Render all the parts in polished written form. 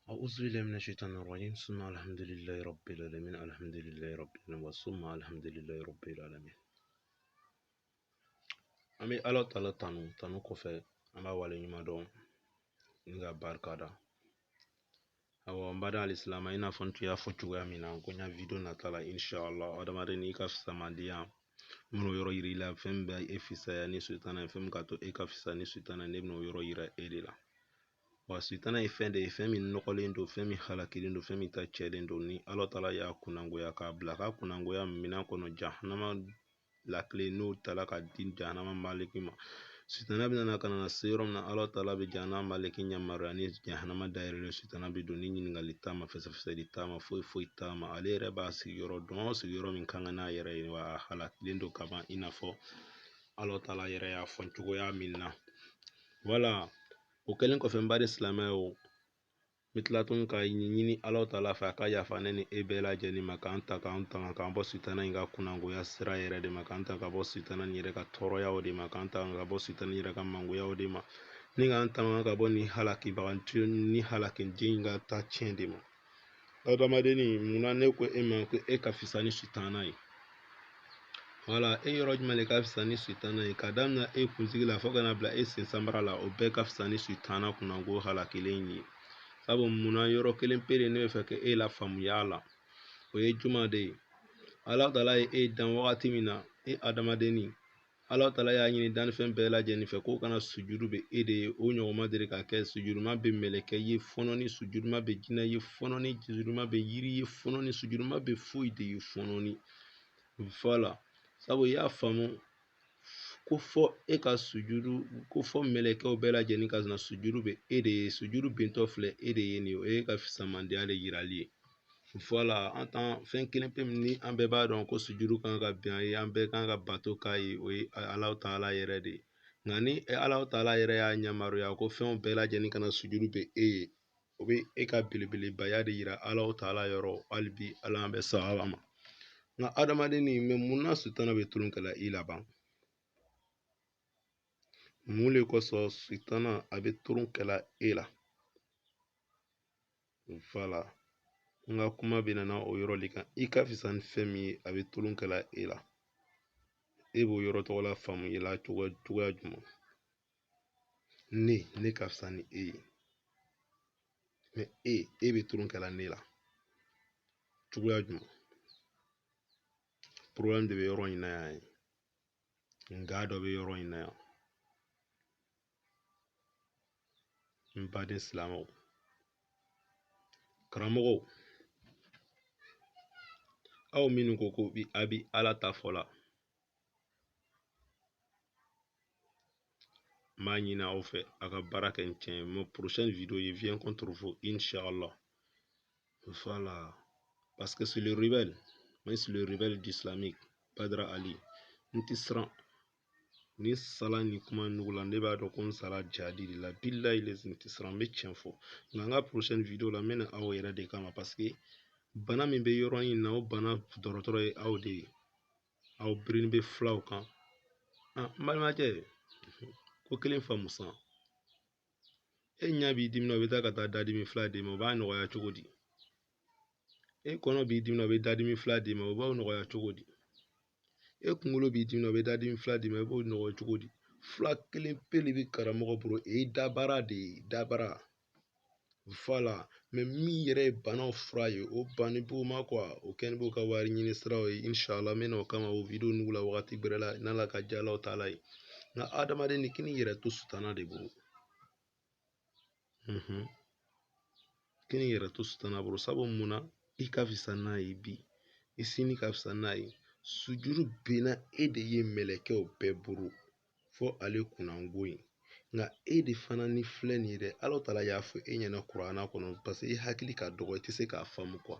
أعوذ بالله من الشيطان الرجيم ثم الحمد لله رب العالمين الحمد لله رب العالمين ثم الحمد لله رب العالمين. An bɛ Ala Taala tanu kɔfɛ an b'a waleɲuman dɔn ni ka barika da. Awɔ n baden alisilama, i n'a fɔ n tun y'a fɔ cogoya min na ko n ya video nata la inshallah adamaden n'i ka fisamandenya min'o yɔrɔ yira i la, fɛn min bɛ e fisaya ni sitana ye, fɛn min ka to e ka fisa ni sitana ye, ne bɛna o yɔrɔ yira e de la. Wa sitana ye fɛn de ye, fɛn min nɔgɔlen don, fɛn min halakilen don, fɛn min ta cɛlen don. Ni Ala Taala y'a kunnangoya k'a bila ka kunnangoya minɛn kɔnɔ jahanama lakile n'o tala ka di jahanama maliki ma, sitana bɛna ka na se yɔrɔ min na Ala Taala bɛ jahanama maliki yamaruya ni jahanama dayɛlɛlen, sitana bɛ don ni ɲininkali t'a ma, fɛsɛfɛsɛli t'a ma, foyi t'a ma. Ale yɛrɛ b'a sigiyɔrɔ dɔn, sigiyɔrɔ min kan ka n'a yɛrɛ ye, wa a halakilen don ka ban i n'a fɔ Ala Taala yɛrɛ y'a fɔ cogoya min na. Wala o kɛlen kɔfɛ n baden silamɛw, n bɛ tila tuguni ka ɲini Ala Taala fɛ a ka yafa ne ni e bɛɛ lajɛlen ma, k'an ta k'an tanga k'an bɔ sitana in ka kunnangoya sira yɛrɛ de ma, k'an ta ka bɔ sitana in yɛrɛ ka tɔɔrɔyaw de ma, k'an ta ka bɔ sitana in yɛrɛ ka mangoyaw de ma, ni k'an tanga ka bɔ ni halakibaga ni halakiden in ka taa tiɲɛ de ma. Adamaden munna ne ko e ma ko e ka fisa ni sitana ye? Wala, e yɔrɔ jumɛn de ka fisa ni sitana ye? Ka daminɛ e kunsigi la fo kana bila e sen sanbara la, o bɛɛ ka fisa ni sitana kunnango halakilen ye. Sabu munna yɔrɔ kelen pere ne bɛ fɛ ka e la faamuya la, o ye juma de ye. Ala Taala ye e dan wagati min na, e adamadenni, Ala Taala y'a ɲini dannifɛn bɛɛ lajɛlen fɛ k'o kana sujudu bɛ e de ye, o ɲɔgɔnma deli ka kɛ. Sujuduma bɛ mɛlɛkɛ ye fɔnɔni, sujuduma bɛ jinɛ ye fɔnɔni, sujuduma bɛ yiri ye fɔnɔni, sujuduma bɛ foyi de ye fɔnɔni. Voilà, sabu i y'a faamu ko fɔ e ka sujudu, ko fɔ mɛlɛkɛw bɛɛ lajɛlen ka na sujudu bɛ e de ye, sujudu bɛntɔ filɛ e de ye nin ye, o ye ka fisamandenya de yirali ye. Voilà, an tan fɛn kelen pe min ni an bɛɛ b'a dɔn ko sujudu kan ka bɛn a ye, an bɛɛ kan ka bato k'a ye, o ye Ala Taala yɛrɛ de ye. Nka ni Ala Taala yɛrɛ y'a yamaruya ko fɛnw bɛɛ lajɛlen kana sujudu bɛ e ye, o bɛ e ka belebelebaya de yira Ala Taala yɔrɔ, hali bi Ala an bɛ sa Ala ma. Nka adamaden mɛ munna sitana bɛ tulon kɛla i laban? Mun de kosɔn sitana a bɛ tulon kɛla e la? Voilà, n ka kuma bɛ nana o yɔrɔ de kan. I ka fisa ni fɛn min ye a bɛ tulon kɛla e la, e b'o yɔrɔ tɔgɔ la faamu i la cogoya jumɛn? Ne ka fisa ni e ye, mɛ e bɛ tulon kɛla ne la cogoya jumɛn? Problème de bɛ yɔrɔ in na yan ye, nga dɔ bɛ yɔrɔ in na yan. N baden silamɛw, karamɔgɔw, aw minnu ko ko a bɛ Ala ta fɔ la, n b'a ɲini aw fɛ a ka baara kɛ ni tiɲɛ ye. Mon prochaine vidéo je viens contre vous inshallah. Voilà, parce que c'est le rebelle, moi c'est le rebelle d'islamique Badara Ali. N tɛ siran ni sala ni kuma nugu la, ne b'a dɔn ko n sala jadi de la, billahi lezi n tɛ siran, n bɛ tiɲɛ fɔ. Nka n ka prochaine vidéo la n bɛna aw yɛrɛ de kama, parce que bana min bɛ yɔrɔ in na o bana dɔgɔtɔrɔ ye aw de ye. Aw birini bɛ filaw kan. N balimakɛ, ko kelen faamu san. E ɲɛ b'i dimi na o bɛ taa ka taa dadimi fila d'e ma, o b'a nɔgɔya cogo di? E kɔnɔ b'i dimi na o bɛ dadimi fila d'e ma, o b'o nɔgɔya cogo di? E kunkolo b'i dimi na o bɛ dadimi fila d'e ma, o b'o nɔgɔya cogo di? Fila kelen pe de bɛ karamɔgɔ bolo, o ye dabara de ye, dabara. Voilà, mɛ min yɛrɛ ye banaw fura ye, o banni b'o ma quoi, o kɛlen b'o ka wari ɲini siraw ye inshallah. N bɛna o kama o video nugu la wagati bɛrɛ la n'Ala ka diya Ala Taala ye. Nka adamaden ni kini yɛrɛ to sitana de bolo. Kini yɛrɛ to sitana bolo, sabu munna i ka fisa n'a ye bi, i sini ka fisa n'a ye. Sujudu bɛnna e de ye mɛlɛkɛw bɛɛ bolo fɔ ale kunnango in. Nka e de fana ni filɛ nin ye dɛ, Ala Taala y'a fɔ e ɲɛna kuranna kɔnɔ, parce que i hakili ka dɔgɔ, i tɛ se k'a faamu quoi.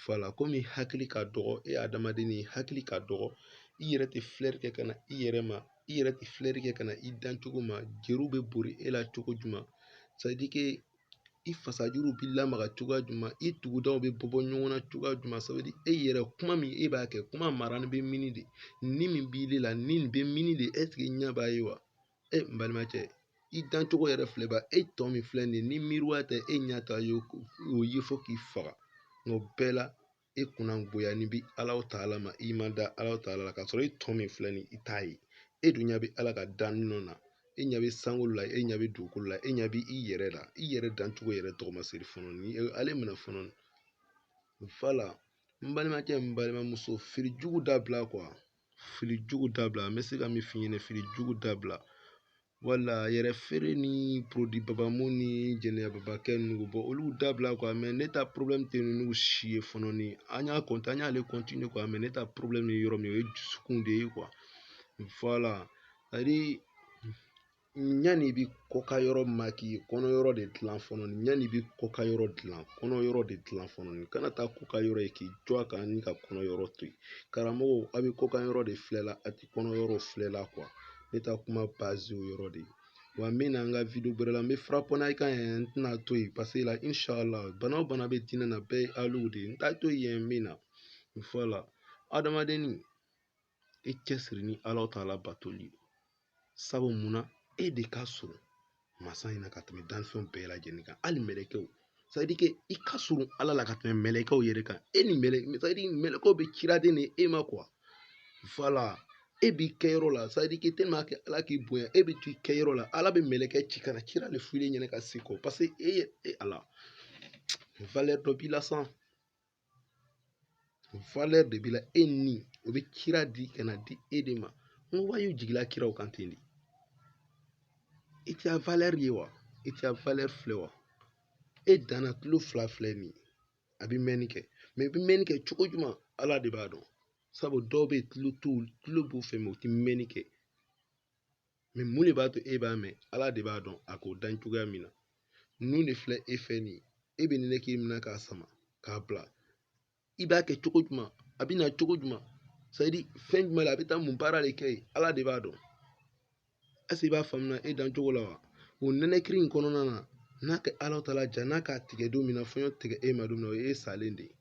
Voilà, komi hakili ka dɔgɔ, e adamaden ni hakili ka dɔgɔ, i yɛrɛ tɛ filɛri kɛ ka na i yɛrɛ ma, i yɛrɛ tɛ filɛri kɛ ka na i dancogo ma, jeliw bɛ bori e la cogo jumɛn? Ça veut dire que i fasajuru bɛ lamaga cogoya jumɛn? I tugudaw bɛ bɔ ɲɔgɔn na cogoya jumɛn? Ça veut dire e yɛrɛ kuma min e b'a kɛ, kuma marani bɛ mini de, ni min b'i la, ni nin bɛ mini de, est ce que i ɲɛ b'a ye wa? N balimakɛ, i dancogo yɛrɛ filɛ ba e tɔ min filɛ nin ni miiriwa tɛ e ɲa ta o ye fo k'i faga nka o bɛɛ la e kunna goya ni bi Alahu Taala ma i ma da Alahu Taala la k'a sɔrɔ e tɔ min filɛ nin i t'a ye e dun ɲa bɛ Ala ka danni nɔ na e ɲa bɛ sankolo la e ɲa bɛ dugukolo la e ɲa bɛ i yɛrɛ la i yɛrɛ dancogo yɛrɛ tɔgɔma seri fɔlɔ ni ale mina fɔlɔ voilà n balimakɛ n balimamuso fili jugu dabila fili jugu dabila n bɛ se ka min f'i ɲɛna fili jugu dabila wala yɛrɛ feere ni produit babamu ni jɛnɛya babakɛ ninnu bɔ olu dabila mais ne ta problème tɛ ninnu si ye fɔlɔ ni an y'ale continuer mais ne ta problème ye yɔrɔ min o ye dusukun de ye voilà c'est à dire ɲani bi kɔka yɔrɔ maki kɔnɔ yɔrɔ de dilan fɔlɔ ni ɲani bi kɔka yɔrɔ dilan kɔnɔ yɔrɔ de dilan fɔlɔ ni kana taa kɔka yɔrɔ ye k'i jɔ a kan ni ka kɔnɔ yɔrɔ to yen karamɔgɔw a bɛ kɔka yɔrɔ de filɛ la a tɛ kɔnɔ yɔrɔ filɛ la ne ta kuma base o yɔrɔ de wa n bɛ na n ka video bɛrɛ la n bɛ frapponna i kan yɛrɛ n tɛna to yen parce que la inshallah bana o bana bɛ diinɛ na bɛɛ ye aliw de ye n t'a to yen n bɛ na voilà adamadennin i cɛsiri ni Alahu Taala batoli sabu munna e de ka surun masa in na ka tɛmɛ danfɛnw bɛɛ lajɛlen kan hali mɛlɛkɛw c'est à dire que i ka surun Ala la ka tɛmɛ mɛlɛkɛw yɛrɛ kan e ni c'est à dire mɛlɛkɛw bɛ ciraden de e ma voilà e b'i kɛyɔrɔ la c'est à dire que tellement que Ala k'i bonya e bɛ to i kɛyɔrɔ la Ala bɛ mɛlɛkɛ ci ka na cira de f'ilen ɲɛna ka se kɔ parce que e Ala valeur dɔ b'i la san valeur de b'i la e ni o bɛ cira di ka na di e de ma n ko wayi jigila kiraw kan ten de i tɛ a valeur ye wa i tɛ a valeur filɛ wa e danna tulo fila filɛ nin ye a bɛ mɛnni kɛ mais i bɛ mɛnni kɛ cogo jumɛn Ala de b'a dɔn sabu dɔw bɛ tulo b'u fɛ mais u tɛ mɛnni kɛ mais mun de b'a to e b'a mɛn Ala de b'a dɔn a k'o dan cogoya min na ninnu de filɛ e fɛ nin ye e bɛ nin k'i minɛ k'a sama k'a bila i b'a kɛ cogo jumɛn a bɛ na cogo jumɛn c'est à dire fɛn jumɛn la a bɛ taa mun baara de kɛ yen Ala de b'a dɔn est-ce que i b'a faamuya e dan cogo la wa o nɛnɛkiri in kɔnɔna na n'a ka Alahu Taala ja n'a k'a tigɛ don min na fɔɲɔ tigɛ e ma don min na o ye e salen de ye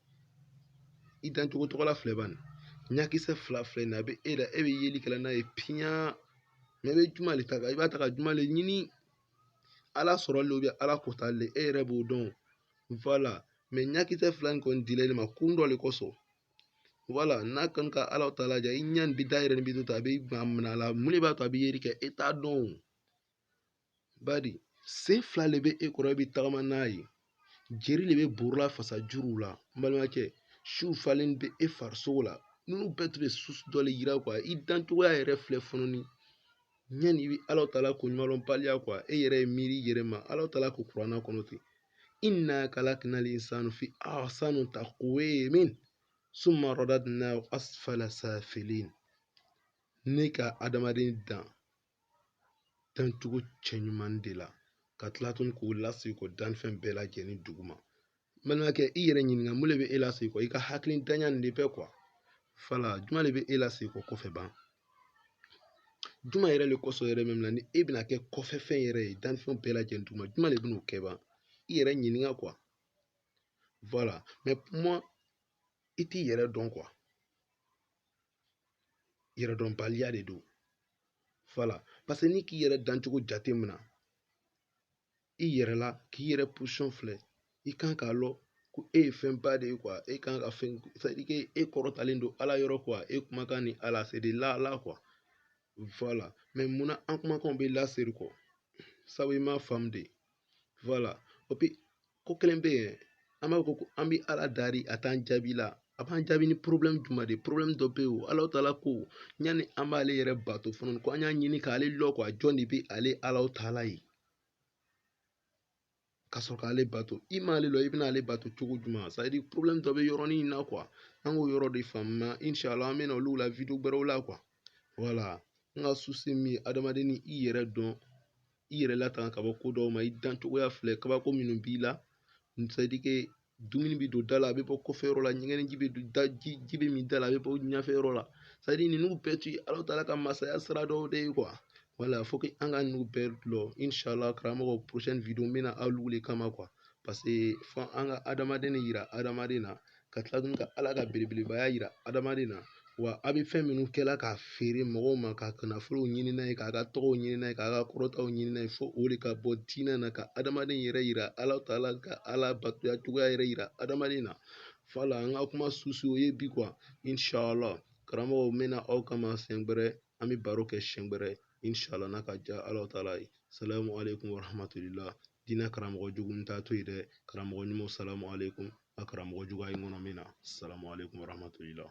i dan cogo tɔgɔla filɛ bani ɲakisɛ fila filɛ nin a bɛ e la e bɛ yeli kɛla n'a ye piyan mais i bɛ juma de ta i b'a ta ka juma de ɲini Ala sɔrɔli ou bien Ala kotali e yɛrɛ b'o dɔn voilà mais ɲakisɛ fila in kɔni dila e ma kun dɔ de kosɔn voilà n'a kɔni ka Alahu Taala ja i ɲa nin bi da yɛrɛ nin bi to ta a bɛ minɛ a la mun de b'a to a bɛ yeli kɛ e t'a dɔn bari sen fila de bɛ e kɔrɔ e bɛ tagama n'a ye jeri de bɛ borila fasa juruw la n balimakɛ siw falen bɛ e farisogo la ninnu bɛɛ tun bɛ susu dɔ le yira i dancogoya yɛrɛ filɛ fɔlɔ ni ɲani i bɛ Alahu Taala ko ɲumanlɔnbaliya e yɛrɛ ye miiri i yɛrɛ ma Alahu Taala ko kuranna kɔnɔ ten inna kalaknal insana fi ahsani taqwimin summa radadnahu asfala safilin ne ka adamaden dancogo cɛɲuman de la ka tila tuguni k'o lasegin kɔ danfɛn bɛɛ lajɛlen duguma n balimakɛ i yɛrɛ ɲininka mun de bɛ e lasegin kɔ i ka hakilintanya nin de bɛ voilà juma de bɛ e lasegin kɔ kɔfɛ ban juma yɛrɛ le kɔsɔn yɛrɛ min na ni e bɛna kɛ kɔfɛfɛn yɛrɛ ye danfɛnw bɛɛ lajɛlen duguma juma de bɛn'o kɛ ban i yɛrɛ ɲininka voilà mais moi i t'i yɛrɛ dɔn yɛrɛdɔnbaliya de don voilà parce que ni k'i yɛrɛ dancogo jate minɛ i yɛrɛ la k'i yɛrɛ position filɛ i kan k'a lɔ ko e ye fɛn ba de ye e kan ka fɛn c'est à dire que e kɔrɔtalen don Ala yɔrɔ e kumakan ni Ala c'est de là voilà mais munna an kumakanw bɛ laseri kɔ sabu i m'a faamu de voilà et puis ko kelen bɛ yen an b'a fɔ ko an bɛ Ala dari a t'an jaabi la a b'an jaabi ni problème jumɛn de ye problème dɔ bɛ yen o Alahu Taala ko yanni an b'ale yɛrɛ bato fana ko an y'a ɲini k'ale lɔ jɔn de bɛ ale Alahu Taala ye ka sɔrɔ k'ale bato i m'ale lɔ i bɛna ale bato cogo jumɛn c'est à dire problème dɔ bɛ yɔrɔnin in na an k'o yɔrɔ de faamuya inshallah an bɛ na olu la video wɛrɛw la voilà n ka souci min ye adamaden ni i yɛrɛ dɔn i yɛrɛ latanga ka bɔ ko dɔw ma i dancogoya filɛ kabako minnu b'i la c'est à dire que dumuni bɛ don da la a bɛ bɔ kɔfɛyɔrɔ la ɲɛgɛnɛji bɛ don ji bɛ min da la a bɛ bɔ ɲɛfɛyɔrɔ la c'est à dire ninnu bɛɛ tun ye Alahu Taala ka masaya sira dɔw de ye voilà faut que an ka ninnu bɛɛ dɔn inshallah karamɔgɔ prochaine video n bɛna aw le kama parce que fɔ an ka adamaden de yira adamaden na ka tila tuguni ka Ala ka belebelebaya yira adamaden na wa a bɛ fɛn minnu kɛla k'a feere mɔgɔw ma ka kunnafoniw ɲini n'a ye k'a ka tɔgɔw ɲini n'a ye k'a ka kɔrɔtaw ɲini n'a ye fo o de ka bɔ diinɛ na ka adamaden yɛrɛ yira ala taala ka ala batoya cogoya yɛrɛ yira adamaden na fala an ka kuma susu o ye bi kuwa inshallah karamɔgɔw n bɛna aw kama siɲɛ wɛrɛ an bɛ baro kɛ siɲɛ wɛrɛ inshallah n'a ka diya ala taala ye salamu aleykum wa rahmatulillah diinɛ karamɔgɔ jugu n t'a to yen dɛ karamɔgɔ ɲumanw salamu aleykum a karamɔgɔ jugu a ye n kɔnɔ min na salamu aleykum wa rahmatulillah